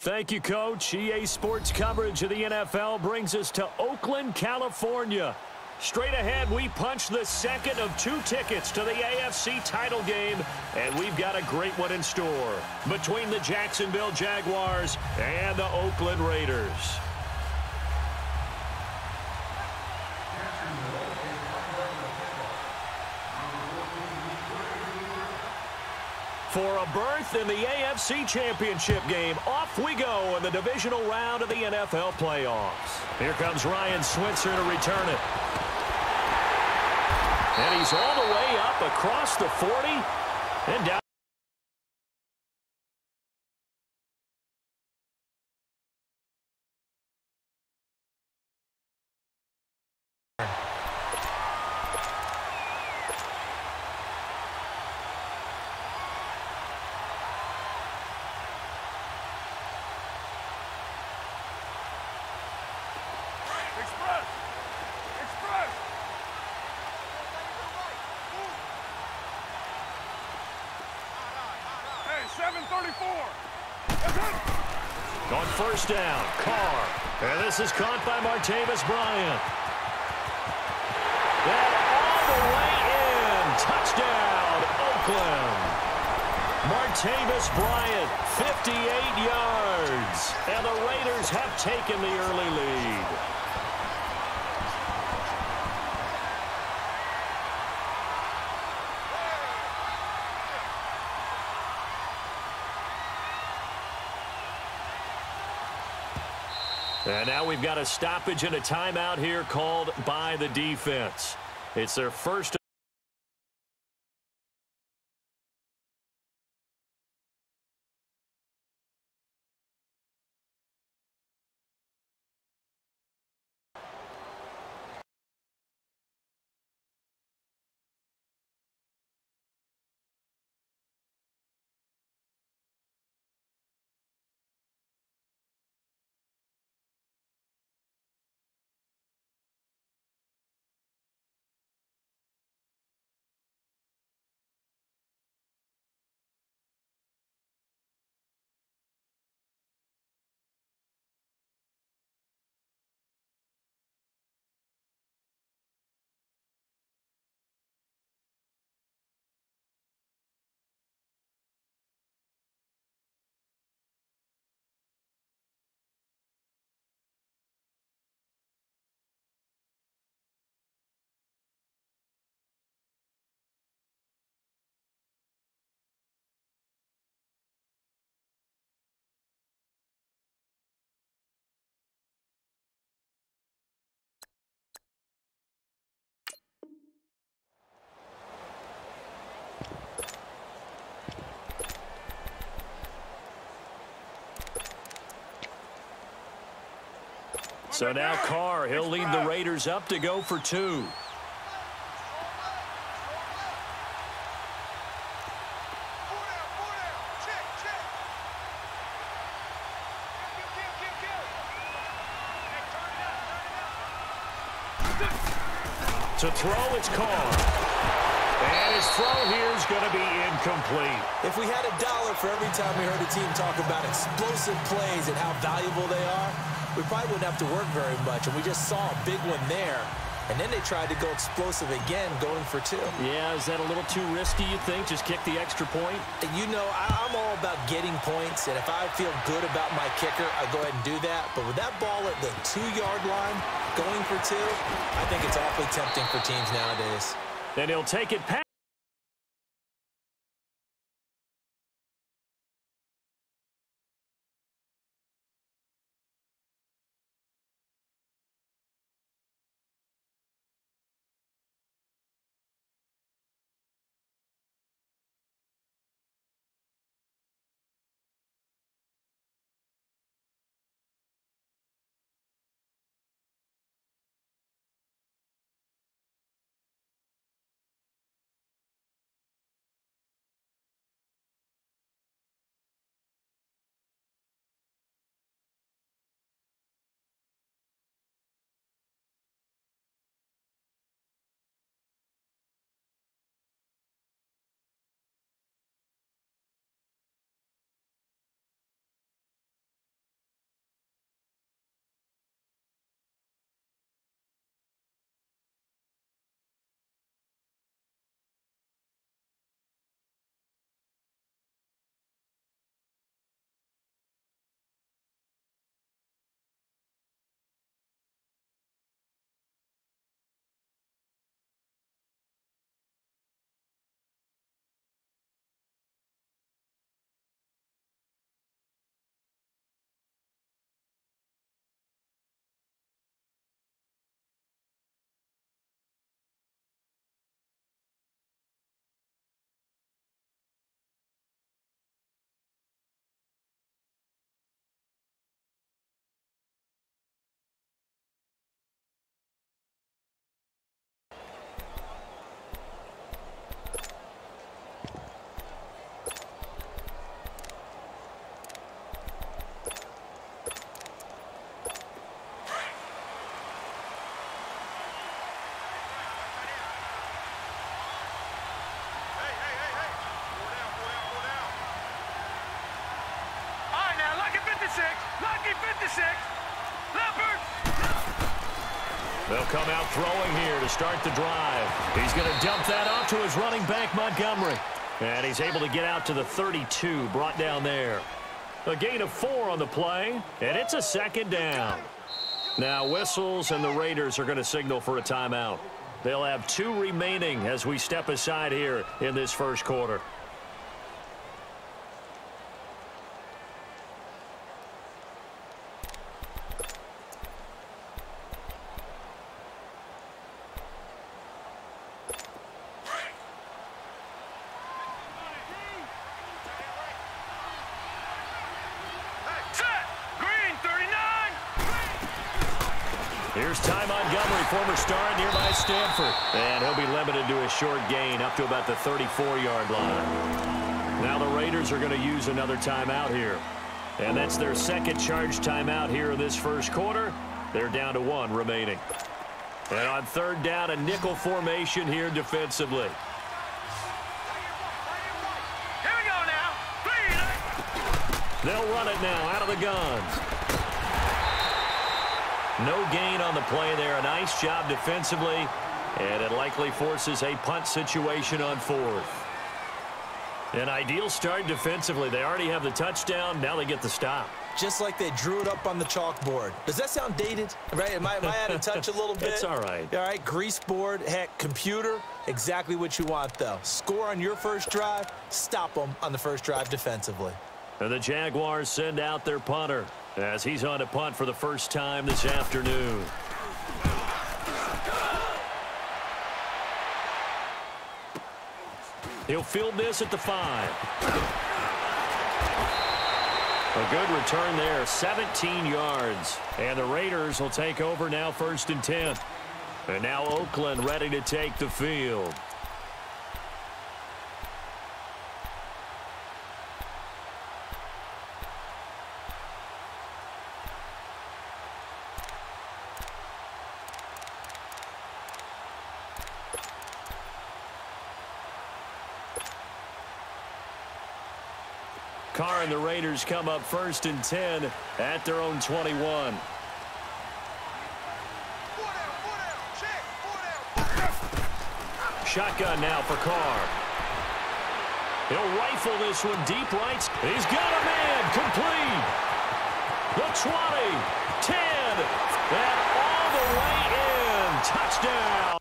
Thank you, Coach. EA Sports coverage of the NFL brings us to Oakland, California. Straight ahead, we punch the second of 2 tickets to the AFC title game, and we've got a great one in store between the Jacksonville Jaguars and the Oakland Raiders. For a berth in the AFC Championship game, off we go in the divisional round of the NFL playoffs. Here comes Ryan Switzer to return it. And he's all the way up across the 40 and down. On first down, Carr. And this is caught by Martavis Bryant. And all the way in. Touchdown, Oakland. Martavis Bryant, 58 yards. And the Raiders have taken the early lead. And now we've got a stoppage and a timeout here called by the defense. It's their first. So now Carr, he'll lead the Raiders up to go for 2. To throw, it's Carr. And his throw here is going to be incomplete. If we had $1 for every time we heard a team talk about explosive plays and how valuable they are, we probably wouldn't have to work very much. And we just saw a big one there. And then they tried to go explosive again, going for 2. Yeah, is that a little too risky, you think? Just kick the extra point? You know, I'm all about getting points. And if I feel good about my kicker, I go ahead and do that. But with that ball at the 2-yard line, going for 2, I think it's awfully tempting for teams nowadays. And he'll take it past. They'll come out throwing here to start the drive. He's going to dump that off to his running back, Montgomery. And he's able to get out to the 32, brought down there. A gain of 4 on the play, and it's a second down. Now whistles, and the Raiders are going to signal for a timeout. They'll have 2 remaining as we step aside here in this first quarter. Here's Ty Montgomery, former star at nearby Stanford. And he'll be limited to a short gain up to about the 34-yard line. Now the Raiders are going to use another timeout here. And that's their second charge timeout here in this first quarter. They're down to 1 remaining. And on third down, a nickel formation here defensively. Here we go now. They'll run it now out of the gun. No gain on the play there. A nice job defensively, and it likely forces a punt situation on 4th. An ideal start defensively. They already have the touchdown. Now they get the stop. Just like they drew it up on the chalkboard. Does that sound dated? Right? Am I out of touch a little bit? It's all right. All right, grease board, heck, computer, exactly what you want, though. Score on your first drive, stop them on the first drive defensively. And the Jaguars send out their punter as he's on a punt for the first time this afternoon. He'll field this at the 5. A good return there, 17 yards. And the Raiders will take over now 1st and 10. And now Oakland ready to take the field. Carr and the Raiders come up 1st and 10 at their own 21. Shotgun now for Carr. He'll rifle this one deep right. He's got a man complete. The 20, 10, and all the way in. Touchdown.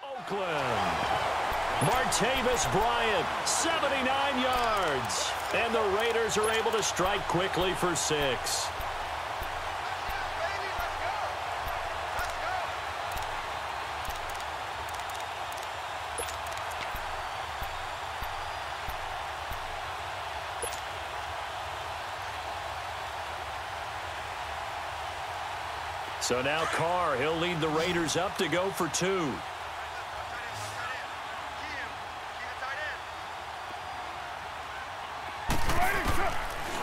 Oakland. Martavis Bryant, 79 yards. And the Raiders are able to strike quickly for 6. So now Carr, he'll lead the Raiders up to go for 2.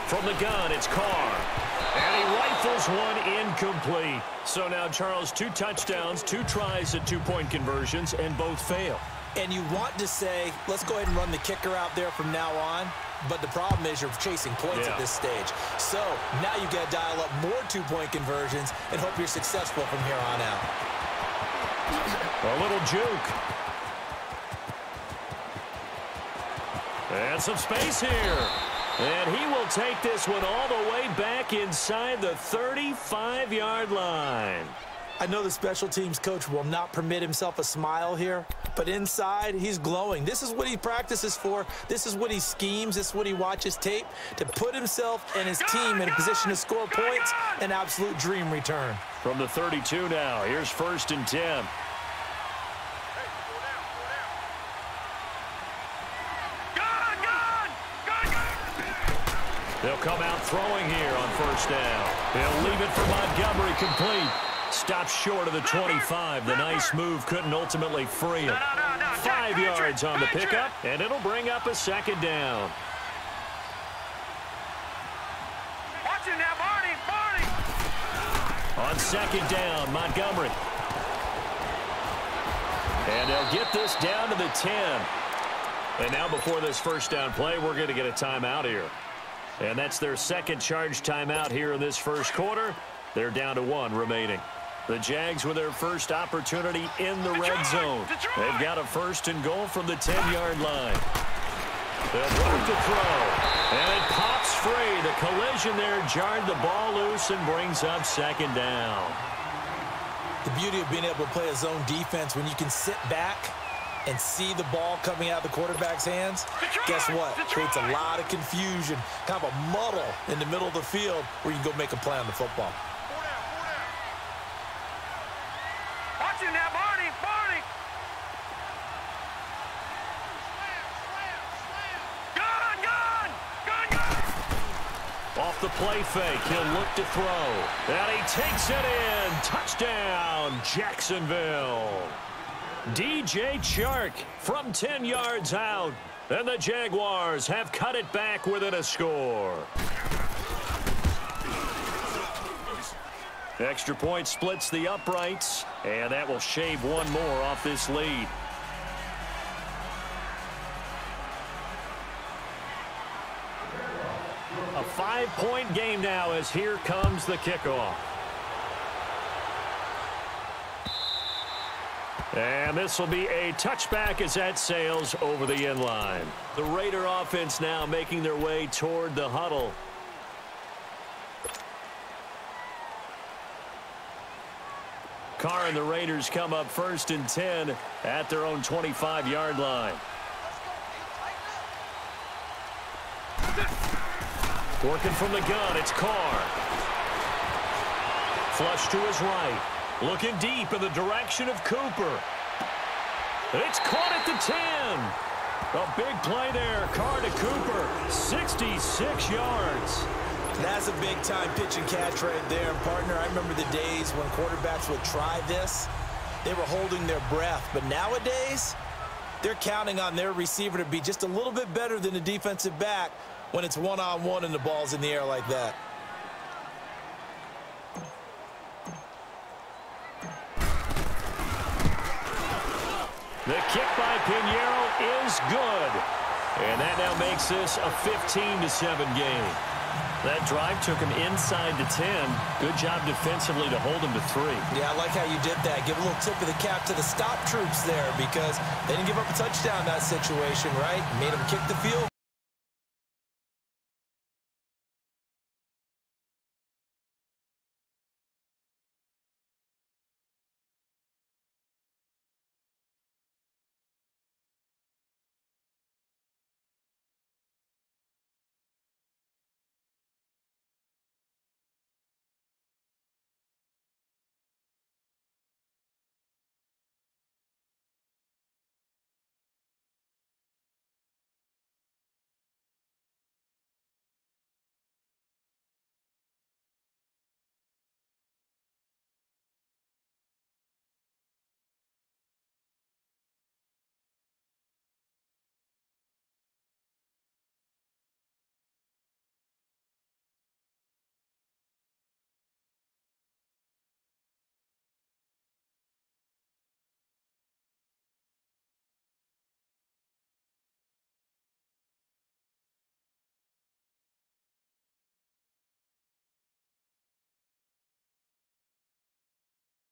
From the gun, it's Carr. And he rifles one incomplete. So now, Charles, 2 touchdowns, 2 tries at 2-point conversions, and both fail. And you want to say, let's go ahead and run the kicker out there from now on. But the problem is you're chasing points at this stage. So now you've got to dial up more two-point conversions and hope you're successful from here on out. A little juke. And some space here. And he will take this one all the way back inside the 35-yard line. I know the special teams coach will not permit himself a smile here, but inside, he's glowing. This is what he practices for. This is what he schemes. This is what he watches tape to put himself and his team in a position to score points. An absolute dream return. From the 32 now, here's 1st and 10. They'll come out throwing here on 1st down. He'll leave it for Montgomery, complete. Stops short of the 25. The nice move couldn't ultimately free him. 5 yards on the pickup, and it'll bring up a 2nd down. Watch it now, Barney. On 2nd down, Montgomery. And they'll get this down to the 10. And now before this 1st down play, we're going to get a timeout here. And that's their 2nd charge timeout here in this 1st quarter. They're down to 1 remaining. The Jags with their first opportunity in the red zone. They've got a 1st and goal from the 10-yard line. They'll block the throw. And it pops free. The collision there jarred the ball loose and brings up 2nd down. The beauty of being able to play a zone defense when you can sit back and see the ball coming out of the quarterback's hands, guess what? Creates a lot of confusion, kind of a muddle in the middle of the field where you can go make a play on the football. Watch it now, Barney. Gun. Off the play fake, he'll look to throw. And he takes it in. Touchdown, Jacksonville. DJ Chark from 10 yards out. And the Jaguars have cut it back within a score. Extra point splits the uprights, and that will shave one more off this lead. A 5-point game now as here comes the kickoff. And this will be a touchback as that sails over the end line. The Raider offense now making their way toward the huddle. Carr and the Raiders come up 1st and 10 at their own 25-yard line. Working from the gun, it's Carr. Flush to his right. Looking deep in the direction of Cooper. It's caught at the 10. A big play there. Carr to Cooper. 66 yards. That's a big-time pitch and catch right there. And, partner, I remember the days when quarterbacks would try this. They were holding their breath. But nowadays, they're counting on their receiver to be just a little bit better than the defensive back when it's one-on-one and the ball's in the air like that. The kick by Pinheiro is good. And that now makes this a 15-7 game. That drive took him inside the 10. Good job defensively to hold him to 3. Yeah, I like how you did that. Give a little tip of the cap to the stop troops there because they didn't give up a touchdown in that situation, right? Made them kick the field.